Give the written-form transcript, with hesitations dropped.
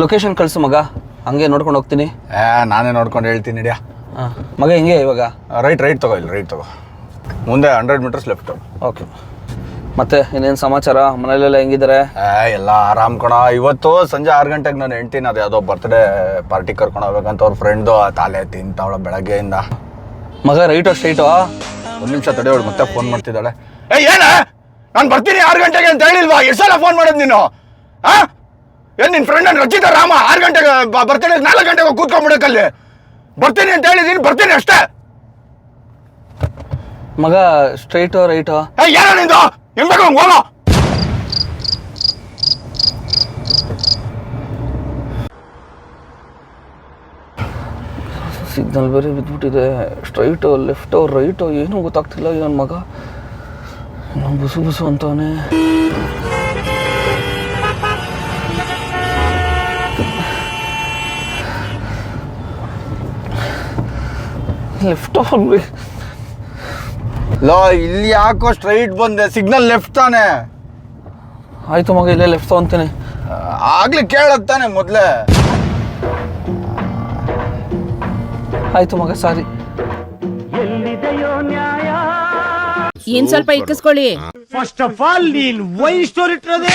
Location ಕಳಿಸು ಮಗ, ಹಂಗೆ ನೋಡ್ಕೊಂಡು ಹೋಗ್ತೀನಿ. ನಾನೇ ನೋಡ್ಕೊಂಡು ಹೇಳ್ತೀನಿ ನಡಿಯಾ. ಹಾಂ ಮಗ, ಹಿಂಗೆ ಇವಾಗ ರೈಟ್ ತಗೋ, ಇಲ್ಲಿ ರೈಟ್ ತಗೋ, ಮುಂದೆ 100 ಮೀಟರ್ಸ್ ಲೆಫ್ಟ್. ಓಕೆ. ಮತ್ತೆ ಇನ್ನೇನು ಸಮಾಚಾರ? ಮನೇಲೆಲ್ಲ ಹೆಂಗಿದ್ದಾರೆ? ಎಲ್ಲ ಆರಾಮ್ ಕಣ. ಇವತ್ತು ಸಂಜೆ 6 ಗಂಟೆಗೆ ನಾನು ಹೆಂಡ್ತೀನಿ ಅದು ಯಾವುದೋ ಬರ್ತ್ಡೇ ಪಾರ್ಟಿ ಕರ್ಕೊಂಡು ಹೋಗ್ಬೇಕಂತ ಅವ್ರ ಫ್ರೆಂಡು ತಾಲೆ ತಿಂತಾವಳ ಬೆಳಗ್ಗೆಯಿಂದ. ಮಗ ರೈಟೋ ಸ್ಟ್ರೈಟೋ? 1 ನಿಮಿಷ ತಡೆಯೋಳು, ಮತ್ತೆ ಫೋನ್ ಮಾಡ್ತಿದ್ದಾಳೆ. ಏನ ನಾನು ಬರ್ತೀನಿ 6 ಗಂಟೆಗೆ ಅಂತ ಹೇಳಿಲ್ವಾ? ಎಷ್ಟು ಸಲ ಫೋನ್ ಮಾಡೋದು ನೀನು? ಏನು ನಿನ್ನ ಫ್ರೆಂಡ್ ರಚಿತಾ ರಾಮ 6 ಗಂಟೆಗೆ ಬರ್ತೀನಿ, 4 ಗಂಟೆಗೆ ಕೂತ್ಕೊಂಡ್ಬಿಡಕ್ಕಲ್ಲಿ ಬರ್ತೀನಿ ಅಂತ ಹೇಳಿದೀನಿ, ಬರ್ತೀನಿ ಅಷ್ಟೇ. ಮಗ ಸ್ಟ್ರೈಟೋ ರೈಟೋ? ಏನೋ ನಿಂದು ಹೆಂಗ್ ಬೇಕು ಹಂಗೆ ಹೋಗೋ. ಸಿಗ್ನಲ್ ಬೇರೆ ಬಿದ್ದುಬಿಟ್ಟಿದೆ. ಸ್ಟ್ರೈಟೋ ಲೆಫ್ಟೋ ರೈಟೋ ಏನೂ ಗೊತ್ತಾಗ್ತಿಲ್ಲ. ನನ್ನ ಮಗ ನಾನು ಬುಸು ಅಂತವನೇ. ಲೆಫ್ಟೋ ಲೋ, ಇಲ್ಲಿ ಯಾಕೋ ಸ್ಟ್ರೈಟ್ ಬಂದೆ? ಸಿಗ್ನಲ್ ಲೆಫ್ಟ್ ತಾನೆ. ಆಯ್ತು ಮಗ, ಇಲ್ಲೇ ಲೆಫ್ಟ್ ಅಂತೀನಿ. ಆಗ್ಲಿ ಕೇಳತ್ತಾನೆ ಮೊದ್ಲೇ. ಆಯ್ತು ಮಗ, ಸಾರಿ. ಏನ್ ಸ್ವಲ್ಪ ಇಕ್ಕಿಸ್ಕೊಳ್ಳಿ. ಫಸ್ಟ್ ಆಫ್ ಆಲ್ ನೀನ್ ವೈ ಸ್ಟೋರಿ ಇಟ್ಟಿರೋದೇ